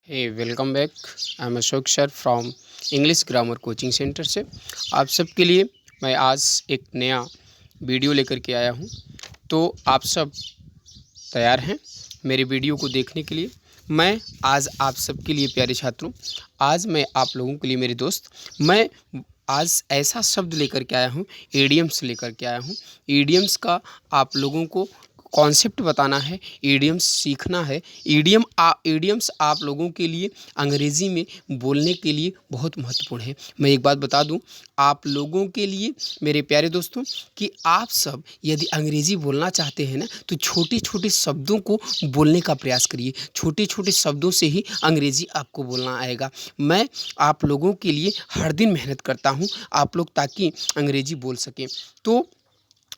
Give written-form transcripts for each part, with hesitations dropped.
Hey welcome back. I am Ashok sir from English grammar coaching centre से। आप सबके लिए मैं आज एक नया वीडियो लेकर के आया हूं। तो आप सब तैयार हैं मेरे वीडियो को देखने के लिए? मैं आज आप सबके लिए प्यारे छात्रों, आज मैं आप लोगों के लिए मेरे दोस्त, मैं आज ऐसा शब्द लेकर के आया हूँ, ईडियम्स लेकर के आया हूँ। ईडियम्स का आप लोगों को कॉन्सेप्ट बताना है, ईडियम्स सीखना है। ईडियम्स आप लोगों के लिए अंग्रेज़ी में बोलने के लिए बहुत महत्वपूर्ण है। मैं एक बात बता दूं आप लोगों के लिए मेरे प्यारे दोस्तों, कि आप सब यदि अंग्रेज़ी बोलना चाहते हैं ना, तो छोटे छोटे शब्दों को बोलने का प्रयास करिए। छोटे छोटे शब्दों से ही अंग्रेज़ी आपको बोलना आएगा। मैं आप लोगों के लिए हर दिन मेहनत करता हूँ, आप लोग ताकि अंग्रेज़ी बोल सकें। तो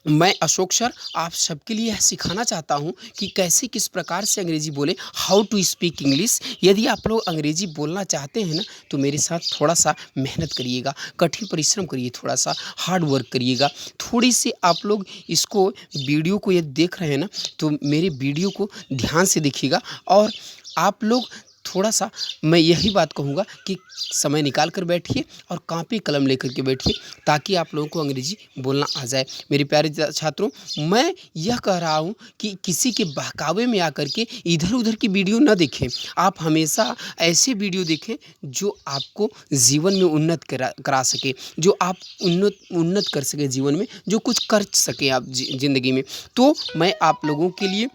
मैं अशोक सर आप सबके लिए यह सिखाना चाहता हूँ कि कैसे किस प्रकार से अंग्रेज़ी बोले, हाउ टू स्पीक इंग्लिश। यदि आप लोग अंग्रेज़ी बोलना चाहते हैं ना, तो मेरे साथ थोड़ा सा मेहनत करिएगा, कठिन परिश्रम करिए, थोड़ा सा हार्ड वर्क करिएगा। थोड़ी सी आप लोग इसको वीडियो को यदि देख रहे हैं ना, तो मेरे वीडियो को ध्यान से देखिएगा। और आप लोग थोड़ा सा, मैं यही बात कहूँगा कि समय निकाल कर बैठिए और कॉपी कलम लेकर के बैठिए, ताकि आप लोगों को अंग्रेज़ी बोलना आ जाए। मेरे प्यारे छात्रों, मैं यह कह रहा हूँ कि किसी के बहकावे में आकर के इधर उधर की वीडियो न देखें। आप हमेशा ऐसे वीडियो देखें जो आपको जीवन में उन्नत करा सके, जो आप उन्नत कर सके जीवन में, जो कुछ कर सके आप ज़िंदगी में। तो मैं आप लोगों के लिए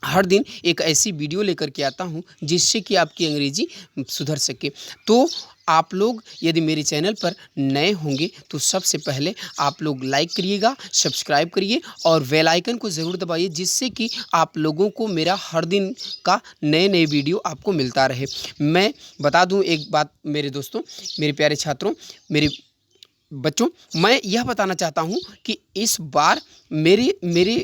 हर दिन एक ऐसी वीडियो लेकर के आता हूँ जिससे कि आपकी अंग्रेज़ी सुधर सके। तो आप लोग यदि मेरे चैनल पर नए होंगे तो सबसे पहले आप लोग लाइक करिएगा, सब्सक्राइब करिए और बेल आइकन को ज़रूर दबाइए, जिससे कि आप लोगों को मेरा हर दिन का नए नए वीडियो आपको मिलता रहे। मैं बता दूं एक बात मेरे दोस्तों, मेरे प्यारे छात्रों, मेरे बच्चों, मैं यह बताना चाहता हूं कि इस बार मेरे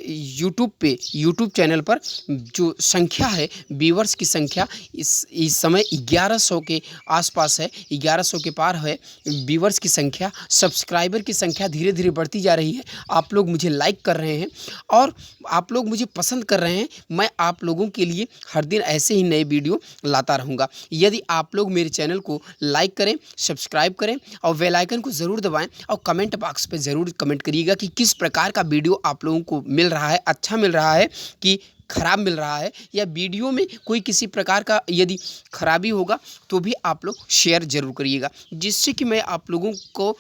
यूट्यूब चैनल पर जो संख्या है, व्यूअर्स की संख्या इस समय 1100 के आसपास है, 1100 के पार है व्यूअर्स की संख्या। सब्सक्राइबर की संख्या धीरे धीरे बढ़ती जा रही है। आप लोग मुझे लाइक कर रहे हैं और आप लोग मुझे पसंद कर रहे हैं। मैं आप लोगों के लिए हर दिन ऐसे ही नए वीडियो लाता रहूँगा। यदि आप लोग मेरे चैनल को लाइक करें, सब्सक्राइब करें और बेल आइकन को ज़रूर दबाएं, और कमेंट बॉक्स पे ज़रूर कमेंट करिएगा कि किस प्रकार का वीडियो आप लोगों को मिल रहा है, अच्छा मिल रहा है कि खराब मिल रहा है, या वीडियो में कोई किसी प्रकार का यदि खराबी होगा तो भी आप लोग शेयर ज़रूर करिएगा, जिससे कि मैं आप लोगों को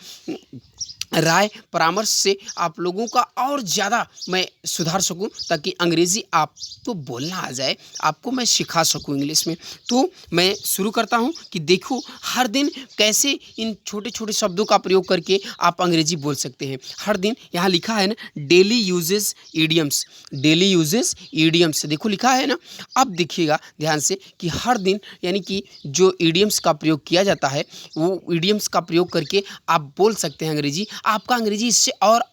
राय परामर्श से आप लोगों का और ज़्यादा मैं सुधार सकूं, ताकि अंग्रेज़ी आपको बोलना आ जाए, आपको मैं सिखा सकूं इंग्लिश में। तो मैं शुरू करता हूं कि देखो हर दिन कैसे इन छोटे छोटे शब्दों का प्रयोग करके आप अंग्रेज़ी बोल सकते हैं। हर दिन यहाँ लिखा है ना, daily uses idioms, daily uses idioms, देखो लिखा है ना। अब देखिएगा ध्यान से कि हर दिन यानी कि जो ईडियम्स का प्रयोग किया जाता है, वो ईडियम्स का प्रयोग करके आप बोल सकते हैं अंग्रेज़ी। आपका अंग्रेजी इससे और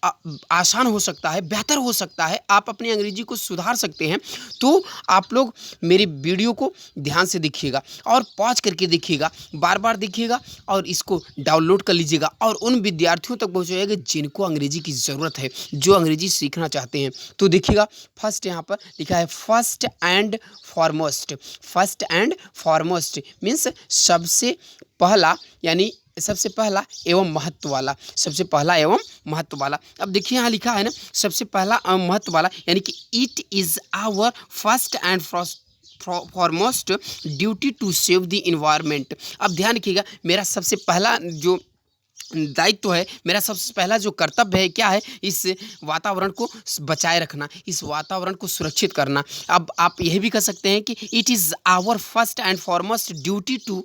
आसान हो सकता है, बेहतर हो सकता है, आप अपनी अंग्रेजी को सुधार सकते हैं। तो आप लोग मेरी वीडियो को ध्यान से देखिएगा और पॉज करके देखिएगा, बार बार देखिएगा और इसको डाउनलोड कर लीजिएगा और उन विद्यार्थियों तक पहुँचाइएगा जिनको अंग्रेजी की ज़रूरत है, जो अंग्रेजी सीखना चाहते हैं। तो देखिएगा फर्स्ट यहाँ पर लिखा है first and foremost. First and foremost means सबसे पहला, यानी सबसे पहला एवं महत्व वाला, सबसे पहला एवं महत्व वाला। अब देखिए यहाँ लिखा है ना, सबसे पहला एवं महत्व वाला, यानी कि it is our first and foremost duty to save the environment. अब ध्यान रखिएगा, मेरा सबसे पहला जो दायित्व है, मेरा सबसे पहला जो कर्तव्य है क्या है, इस वातावरण को बचाए रखना, इस वातावरण को सुरक्षित करना। अब आप यह भी कह सकते हैं कि it is our first and foremost duty to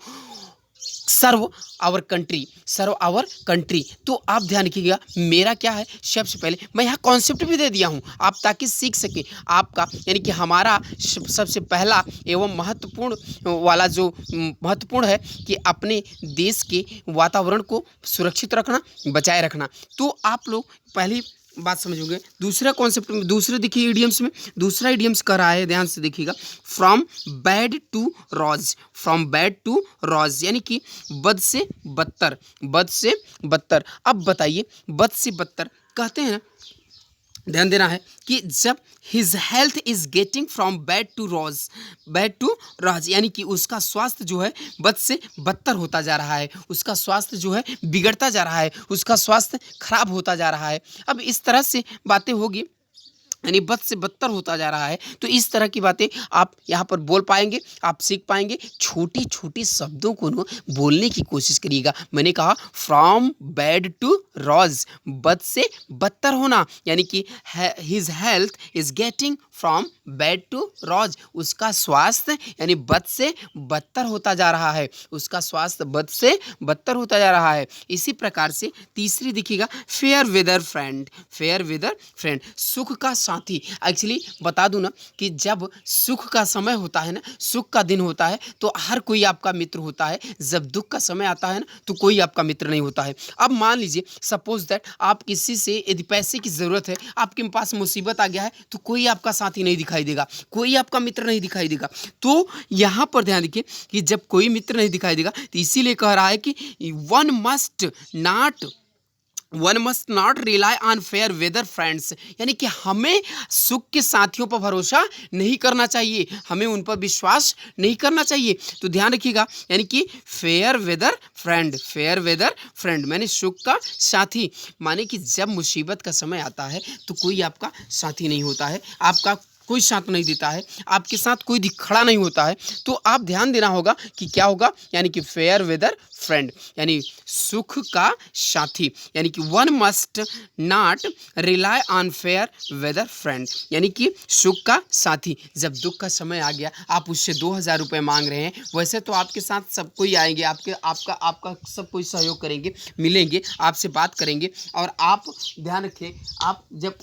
serve our country, serve our country. तो आप ध्यान रखिएगा, मेरा क्या है, सबसे पहले मैं यहाँ कॉन्सेप्ट भी दे दिया हूँ आप ताकि सीख सकें आपका, यानी कि हमारा सबसे पहला एवं महत्वपूर्ण वाला जो महत्वपूर्ण है कि अपने देश के वातावरण को सुरक्षित रखना, बचाए रखना। तो आप लोग पहली बात समझोगे। दूसरा कॉन्सेप्ट में, दूसरे देखिए ईडियम्स में, दूसरा ईडियम्स कर रहा है, ध्यान से देखिएगा, from bad to worse. From bad to worse यानी कि बद से बदतर, बद से बदतर। अब बताइए, बद से बदतर कहते हैं ध्यान देना है कि जब his health is getting from bad to worse, यानी कि उसका स्वास्थ्य जो है बद से बदतर होता जा रहा है, उसका स्वास्थ्य जो है बिगड़ता जा रहा है, उसका स्वास्थ्य खराब होता जा रहा है। अब इस तरह से बातें होगी, यानी बद से बदतर होता जा रहा है, तो इस तरह की बातें आप यहाँ पर बोल पाएंगे, आप सीख पाएंगे। छोटी छोटी शब्दों को ना बोलने की कोशिश करिएगा। मैंने कहा फ्रॉम बैड टू रॉज, बद से बदतर होना, यानी कि his health is getting from bad to worse, उसका स्वास्थ्य यानी बद से बदतर होता जा रहा है, उसका स्वास्थ्य बद से बदतर होता जा रहा है। इसी प्रकार से तीसरी देखिएगा, fair weather friend, fair weather friend, सुख का साथी। एक्चुअली बता दूं ना कि जब सुख का समय होता है ना, सुख का दिन होता है, तो हर कोई आपका मित्र होता है। जब दुख का समय आता है ना, तो कोई आपका मित्र नहीं होता है। अब मान लीजिए सपोज दैट आप किसी से यदि पैसे की ज़रूरत है, आपके पास मुसीबत आ गया है, तो कोई आपका साथी नहीं दिखाई देगा, कोई आपका मित्र नहीं दिखाई देगा। तो यहाँ पर ध्यान रखिए कि जब कोई मित्र नहीं दिखाई देगा, तो इसीलिए कह रहा है कि one must not rely on fair weather friends, यानी कि हमें सुख के साथियों पर भरोसा नहीं करना चाहिए, हमें उन पर विश्वास नहीं करना चाहिए। तो ध्यान रखिएगा, यानी कि fair weather friend, fair weather friend माने सुख का साथी, माने कि जब मुसीबत का समय आता है तो कोई आपका साथी नहीं होता है, आपका कोई साथ नहीं देता है, आपके साथ कोई खड़ा नहीं होता है। तो आप ध्यान देना होगा कि क्या होगा, यानी कि फेयर वेदर फ्रेंड यानी सुख का साथी, यानी कि one must not rely on fair weather friend, यानी कि सुख का साथी। जब दुख का समय आ गया, आप उससे 2000 रुपये मांग रहे हैं, वैसे तो आपके साथ सब कोई आएंगे, आपका सब कोई सहयोग करेंगे, मिलेंगे, आपसे बात करेंगे, और आप ध्यान रखें, आप जब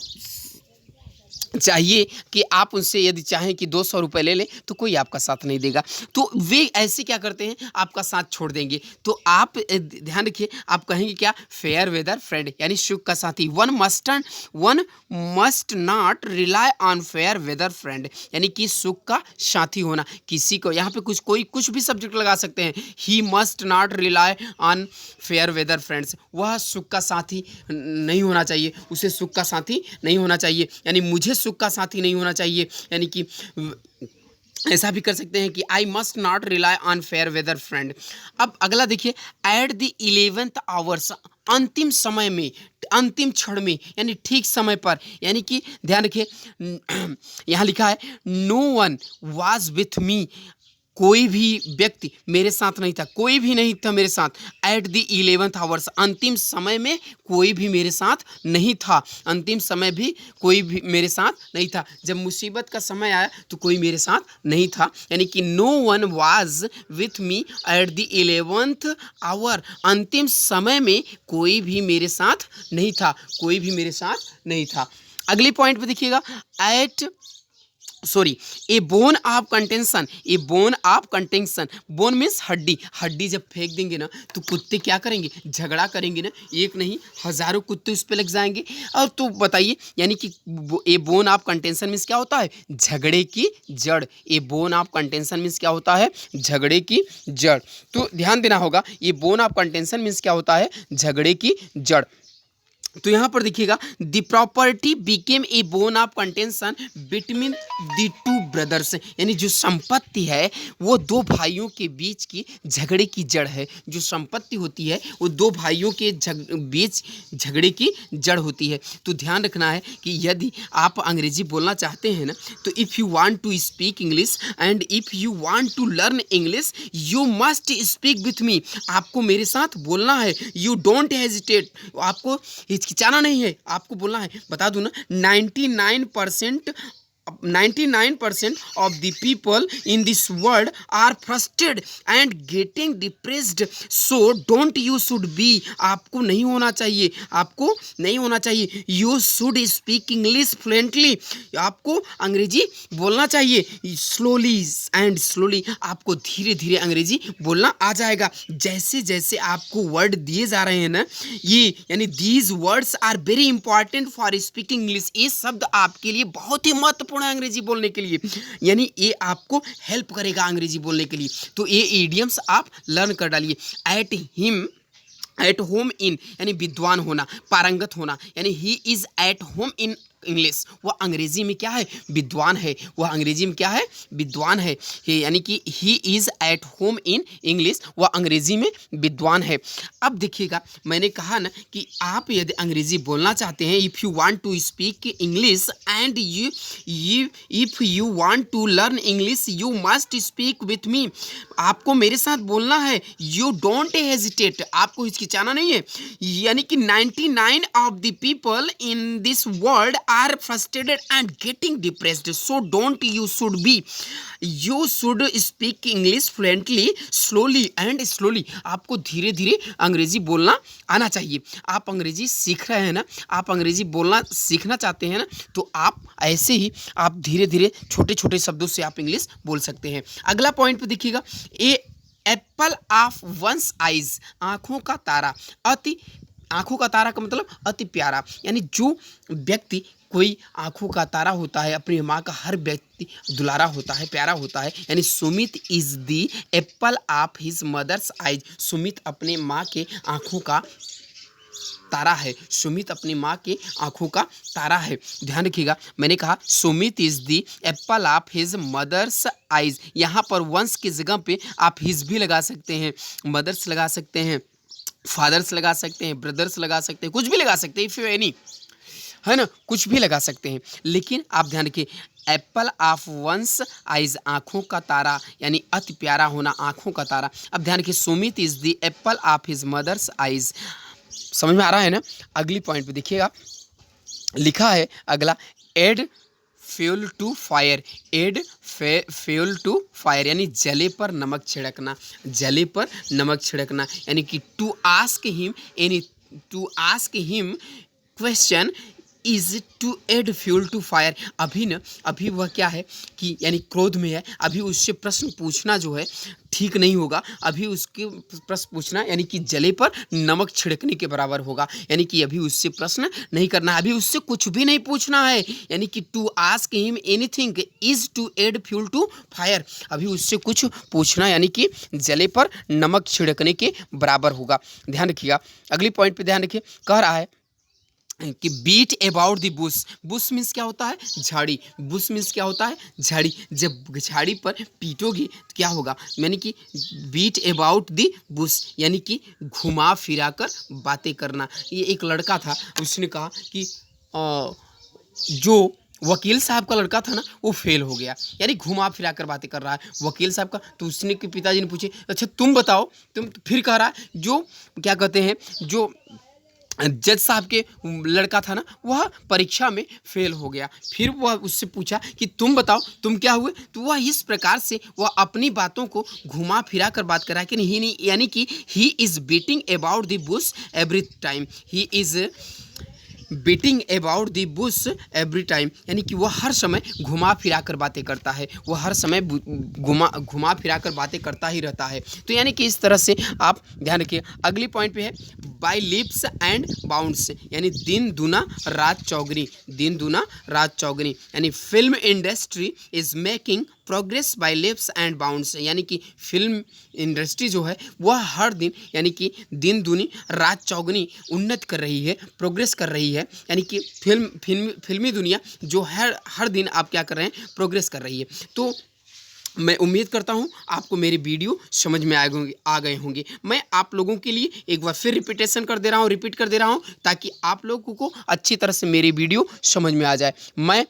चाहिए कि आप उनसे यदि चाहें कि 200 रुपये ले लें, तो कोई आपका साथ नहीं देगा। तो वे ऐसे क्या करते हैं, आपका साथ छोड़ देंगे। तो आप ध्यान रखिए, आप कहेंगे क्या, फेयर वेदर फ्रेंड यानी सुख का साथी। One must not rely on fair weather friend, यानी कि सुख का साथी होना। किसी को यहाँ पे कुछ भी सब्जेक्ट लगा सकते हैं। He must not rely on fair weather friends, वह सुख का साथी नहीं होना चाहिए, उसे सुख का साथी नहीं होना चाहिए, यानी मुझे सुख का साथी नहीं होना चाहिए। यानी कि ऐसा भी कर सकते हैं कि I must not rely on fair weather friend. अब अगला देखिए, एट द 11th आवर्स, अंतिम समय में, अंतिम क्षण में, यानी ठीक समय पर, यानी कि ध्यान रखिए यहाँ लिखा है no one was with me, कोई भी व्यक्ति मेरे साथ नहीं था, कोई भी नहीं था मेरे साथ। एट द 11th आवर्स, अंतिम समय में कोई भी मेरे साथ नहीं था, अंतिम समय भी कोई भी मेरे साथ नहीं था। जब मुसीबत का समय आया तो कोई मेरे साथ नहीं था, यानी कि no one was with me at the 11th hour, अंतिम समय में कोई भी मेरे साथ नहीं था, कोई भी मेरे साथ नहीं था। अगले पॉइंट पे देखिएगा, a bone of contention, a bone of contention, bone means हड्डी, हड्डी जब फेंक देंगे ना तो कुत्ते क्या करेंगे, झगड़ा करेंगे ना, एक नहीं हजारों कुत्ते उस पर लग जाएंगे। और तो बताइए, यानी कि a bone of contention means क्या होता है, झगड़े की जड़। ए बोन ऑफ कंटेंशन मीन्स क्या होता है, झगड़े की जड़। तो ध्यान देना होगा, ये बोन ऑफ कंटेंशन मीन्स क्या होता है, झगड़े की जड़। तो यहाँ पर देखिएगा, the property became a bone of contention between the two brothers, यानी जो संपत्ति है वो दो भाइयों के बीच की झगड़े की जड़ है। जो संपत्ति होती है वो दो भाइयों के बीच झगड़े की जड़ होती है। तो ध्यान रखना है कि यदि आप अंग्रेजी बोलना चाहते हैं ना, तो if you want to speak English and if you want to learn English, you must speak with me, आपको मेरे साथ बोलना है। यू डोंट हेजिटेट, आपको हिचकिचाना नहीं है, आपको बोलना है। बता दूं ना, 99% of the people in this world are frustrated and getting depressed, so don't you should be, आपको नहीं होना चाहिए, आपको नहीं होना चाहिए। You should speak English fluently, आपको अंग्रेजी बोलना चाहिए। slowly and slowly, आपको धीरे धीरे अंग्रेजी बोलना आ जाएगा। जैसे जैसे आपको वर्ड दिए जा रहे हैं ना, ये यानी these words are very important for speaking English, ये शब्द आपके लिए बहुत ही महत्वपूर्ण है अंग्रेजी बोलने के लिए, यानी ये आपको हेल्प करेगा अंग्रेजी बोलने के लिए। तो ये इडियम्स आप लर्न कर डालिए। एट होम इन, यानी विद्वान होना, पारंगत होना, यानी he is at home in English, वह अंग्रेजी में क्या है, विद्वान है, वह अंग्रेजी में क्या है, विद्वान है, यानी कि he is at home in English, वह अंग्रेजी में विद्वान है। अब देखिएगा, मैंने कहा ना कि आप यदि अंग्रेजी बोलना चाहते हैं, if you want to speak English and you if you want to learn English you must speak with me, आपको मेरे साथ बोलना है, यू डोंट हेजिटेट, आपको हिचकिचाना नहीं है। यानी कि 99 of the people in this world are frustrated and getting depressed, so don't you should be, you should speak English fluently slowly and slowly, आपको धीरे धीरे अंग्रेजी बोलना आना चाहिए। आप अंग्रेजी सीख रहे हैं ना, आप अंग्रेजी बोलना सीखना चाहते हैं ना, तो आप ऐसे ही आप धीरे धीरे छोटे छोटे शब्दों से आप इंग्लिश बोल सकते हैं। अगला पॉइंट पे देखिएगा, ए एप्पल ऑफ वंस आइज, आँखों का तारा, आँखों का तारा का मतलब अति प्यारा, यानी जो व्यक्ति कोई आँखों का तारा होता है, अपनी माँ का हर व्यक्ति दुलारा होता है, प्यारा होता है, यानी Sumit is the apple of his mother's eyes, Sumit अपने माँ के आँखों का तारा है, सुमित अपनी माँ के आँखों का तारा है। ध्यान रखिएगा, मैंने कहा Sumit is the apple of his mother's eyes, यहाँ पर वंस की जगह पे आप हिज भी लगा सकते हैं, मदर्स लगा सकते हैं, फादर्स लगा सकते हैं, ब्रदर्स लगा सकते हैं, कुछ भी लगा सकते हैं, इफ़ यू एनी, है ना, कुछ भी लगा सकते हैं। लेकिन आप ध्यान रखिए, एप्पल ऑफ वंस आइज, आँखों का तारा, यानी अति प्यारा होना, आँखों का तारा। अब ध्यान रखिए, Sumit is the apple of his mother's eyes, समझ में आ रहा है ना। अगली पॉइंट पे देखिएगा, लिखा है अगला, add fuel to fire, add fuel to fire, यानी जले पर नमक छिड़कना, जले पर नमक छिड़कना, यानी कि to ask him any, to ask him question is to add fuel to fire. अभी वह क्या है कि यानी क्रोध में है, अभी उससे प्रश्न पूछना जो है ठीक नहीं होगा, अभी उसके प्रश्न पूछना यानी कि जले पर नमक छिड़कने के बराबर होगा, यानी कि अभी उससे प्रश्न नहीं करना है, अभी उससे कुछ भी नहीं पूछना है, यानी कि to ask him anything is to add fuel to fire, अभी उससे कुछ पूछना यानी कि जले पर नमक छिड़कने के बराबर होगा। ध्यान रखिएगा, अगली पॉइंट पे ध्यान रखिए, कह रहा है कि beat about the bush, bush means क्या होता है, झाड़ी, बुश मीन्स क्या होता है, झाड़ी, जब झाड़ी पर पीटोगे तो क्या होगा, यानी कि बीट अबाउट द बुश, यानी कि घुमा फिरा कर बातें करना। ये एक लड़का था, उसने कहा कि जो वकील साहब का लड़का था ना, वो फेल हो गया, यानी घुमा फिरा कर बातें कर रहा है वकील साहब का। तो उसने के पिताजी ने पूछे, अच्छा तुम बताओ, तुम, फिर कह रहा है जो क्या कहते हैं, जो जज साहब के लड़का था ना, वह परीक्षा में फेल हो गया, फिर वह उससे पूछा कि तुम बताओ तुम क्या हुए, तो वह इस प्रकार से वह अपनी बातों को घुमा फिरा कर बात कर रहा है कि नहीं, यानी कि he is beating about the Bush every time, he is beating about the Bush every time, यानी कि वह हर समय घुमा फिरा कर बातें करता है, वह हर समय घुमा फिरा कर बातें करता ही रहता है। तो यानी कि इस तरह से आप ध्यान रखिए। अगली पॉइंट पे है बाय लिप्स एंड बाउंड्स, यानी दिन दुना रात चौगनी, दिन दुना रात चौगनी, यानी film industry is making progress by leaps and bounds, यानी कि फिल्म इंडस्ट्री जो है वह हर दिन यानी कि दिन दूनी रात चौगनी उन्नत कर रही है, प्रोग्रेस कर रही है, यानी कि फिल्मी दुनिया जो हर दिन आप क्या कर रहे हैं, प्रोग्रेस कर रही है। तो मैं उम्मीद करता हूं आपको मेरे वीडियो समझ में आ गए होंगे। मैं आप लोगों के लिए एक बार फिर रिपीट कर दे रहा हूं ताकि आप लोगों को अच्छी तरह से मेरी वीडियो समझ में आ जाए। मैं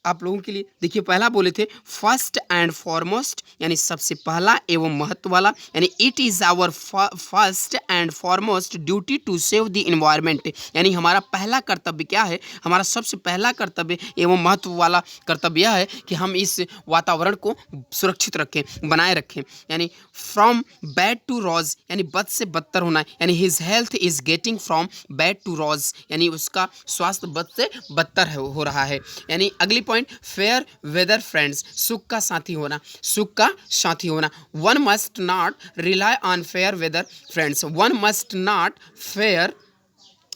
आप लोगों के लिए देखिए, पहला बोले थे फर्स्ट एंड फॉरमोस्ट, यानी सबसे पहला एवं महत्व वाला, यानी it is our first and foremost duty to save the environment, यानी हमारा पहला कर्तव्य क्या है, हमारा सबसे पहला कर्तव्य एवं महत्व वाला कर्तव्य यह है कि हम इस वातावरण को सुरक्षित रखें, बनाए रखें, यानी फ्रॉम बैड टू रोज, यानी बद से बदतर होना, यानी his health is getting from bad to worse, यानी उसका स्वास्थ्य बद से बदतर हो रहा है। यानी अगली पॉइंट फेयर वेदर फ्रेंड्स, सुख का साथी होना, सुख का साथी होना। One must not rely on fair weather friends, one must not fair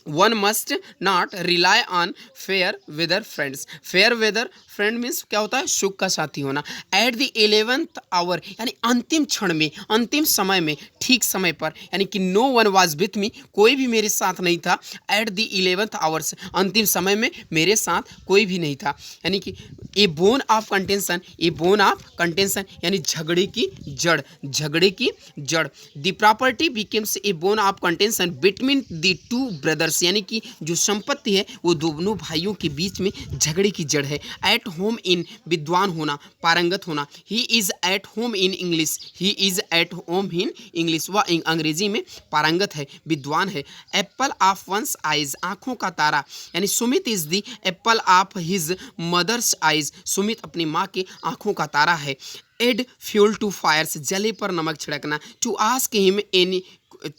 one must not rely on fair weather friends. Fair weather friend means क्या होता है, सुख का साथी होना। एट द 11th आवर यानी अंतिम क्षण में, अंतिम समय में, ठीक समय पर, यानी कि no one was with me, कोई भी मेरे साथ नहीं था। एट द 11th आवर्स अंतिम समय में मेरे साथ कोई भी नहीं था। यानी कि a bone of contention, a bone of contention यानी झगड़े की जड़, झगड़े की जड़। The property becomes a bone of contention between the two brothers, यानी कि जो संपत्ति है वो दोनों भाइयों के बीच में झगड़े की जड़ है। एट होम इन विद्वान होना, पारंगत होना। He is at home in English, he is at home in English, वह अंग्रेजी में पारंगत है, विद्वान है। एप्पल ऑफ वंस आइज, आंखों का तारा, यानी Sumit is the apple of his mother's eyes, Sumit अपनी माँ के आंखों का तारा है। एड फ्यूल टू फायर्स, जले पर नमक छिड़कना। To ask him any,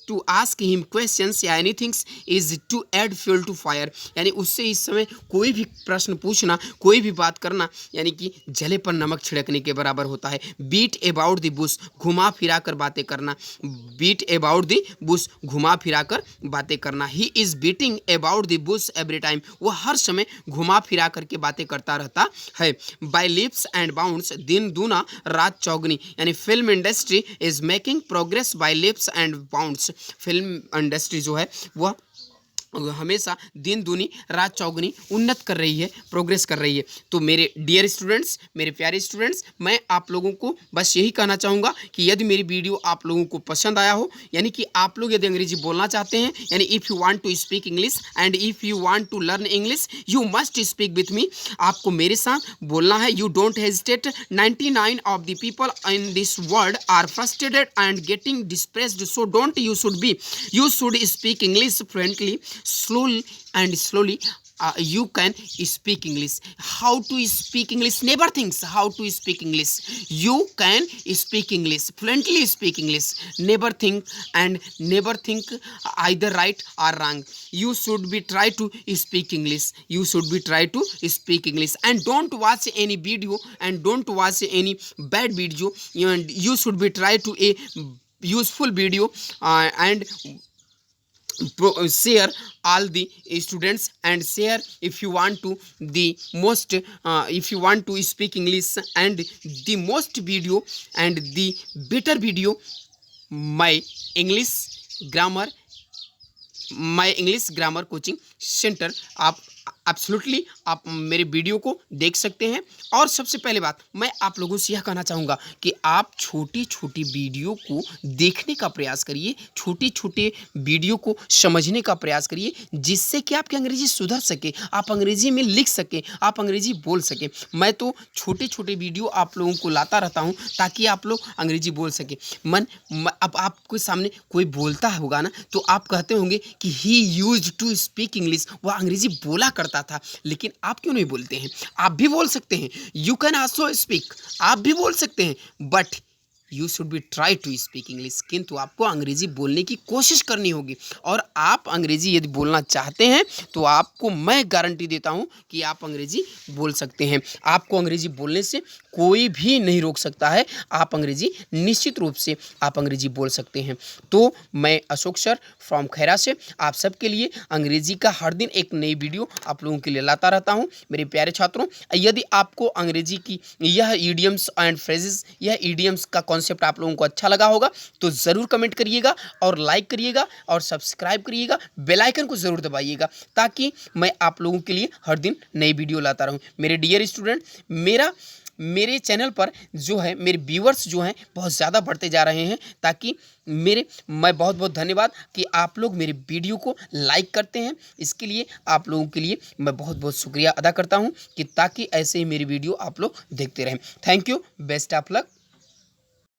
to ask him questions या anythings is to add fuel to fire, यानी उससे इस समय कोई भी प्रश्न पूछना, कोई भी बात करना, यानी कि जले पर नमक छिड़कने के बराबर होता है। बीट अबाउट द बुश, घुमा फिरा कर बातें करना। बीट अबाउट द बुश, घुमा फिरा कर बातें करना। He is beating about the Bush every time, वह हर समय घुमा फिरा करके बातें करता रहता है। बाय लिप्स एंड बाउंड्स, दिन दूना रात चौगनी, यानी film industry is making progress by leaps and bounds, film industry जो है वह हमेशा दिन दूनी रात चौगनी उन्नत कर रही है, प्रोग्रेस कर रही है। तो मेरे डियर स्टूडेंट्स, मेरे प्यारे स्टूडेंट्स, मैं आप लोगों को बस यही कहना चाहूँगा कि यदि मेरी वीडियो आप लोगों को पसंद आया हो, यानी कि आप लोग यदि अंग्रेजी बोलना चाहते हैं, यानी if you want to speak English and if you want to learn English you must speak with me, आपको मेरे साथ बोलना है। You don't hesitate. 99 of the people in this world are frustrated and getting depressed, so don't you should be, you should speak English fluently, slowly you can speak English. How to speak English? Never think how to speak English. You can speak English fluently, speak English. Never think and never think either right or wrong. You should be try to speak English. You should be try to speak English and don't watch any video and don't watch any bad video. You should be try to a useful video and share all the students and share if you want to the most if you want to speak English and the most video and the better video my English grammar coaching centre. आप absolutely आप मेरे video को देख सकते हैं। और सबसे पहले बात मैं आप लोगों से यह कहना चाहूँगा कि आप छोटी छोटी वीडियो को देखने का प्रयास करिए, छोटे छोटे वीडियो को समझने का प्रयास करिए, जिससे कि आपकी अंग्रेजी सुधर सके, आप अंग्रेजी में लिख सकें, आप अंग्रेजी बोल सकें। मैं तो छोटे छोटे वीडियो आप लोगों को लाता रहता हूँ ताकि आप लोग अंग्रेजी बोल सकें। अब आपके सामने कोई बोलता होगा ना तो आप कहते होंगे कि he used to speak English, वह अंग्रेजी बोला करता था, लेकिन आप क्यों नहीं बोलते हैं? आप भी बोल सकते हैं। यू कैन आल्सो स्पीक, आप भी बोल सकते हैं, but you should be try to speak English, किंतु आपको अंग्रेजी बोलने की कोशिश करनी होगी। और आप अंग्रेजी यदि बोलना चाहते हैं तो आपको मैं गारंटी देता हूं कि आप अंग्रेजी बोल सकते हैं। आपको अंग्रेजी बोलने से कोई भी नहीं रोक सकता है। आप अंग्रेजी निश्चित रूप से आप अंग्रेजी बोल सकते हैं। तो मैं अशोक सर फ्रॉम खैरा से आप सबके लिए अंग्रेजी का हर दिन एक नई वीडियो आप लोगों के लिए लाता रहता हूं। मेरे प्यारे छात्रों, यदि आपको अंग्रेजी की यह ईडियम्स एंड फ्रेजेस, यह ईडियम्स का कॉन्सेप्ट आप लोगों को अच्छा लगा होगा तो ज़रूर कमेंट करिएगा और लाइक करिएगा और सब्सक्राइब करिएगा, बेल आइकन को ज़रूर दबाइएगा ताकि मैं आप लोगों के लिए हर दिन नई वीडियो लाता रहूं। मेरे डियर स्टूडेंट, मेरे चैनल पर जो है मेरे व्यूअर्स जो हैं बहुत ज़्यादा बढ़ते जा रहे हैं, ताकि मैं बहुत बहुत धन्यवाद कि आप लोग मेरे वीडियो को लाइक करते हैं। इसके लिए आप लोगों के लिए मैं बहुत बहुत शुक्रिया अदा करता हूं कि ताकि ऐसे ही मेरी वीडियो आप लोग देखते रहें। Thank you, best of luck.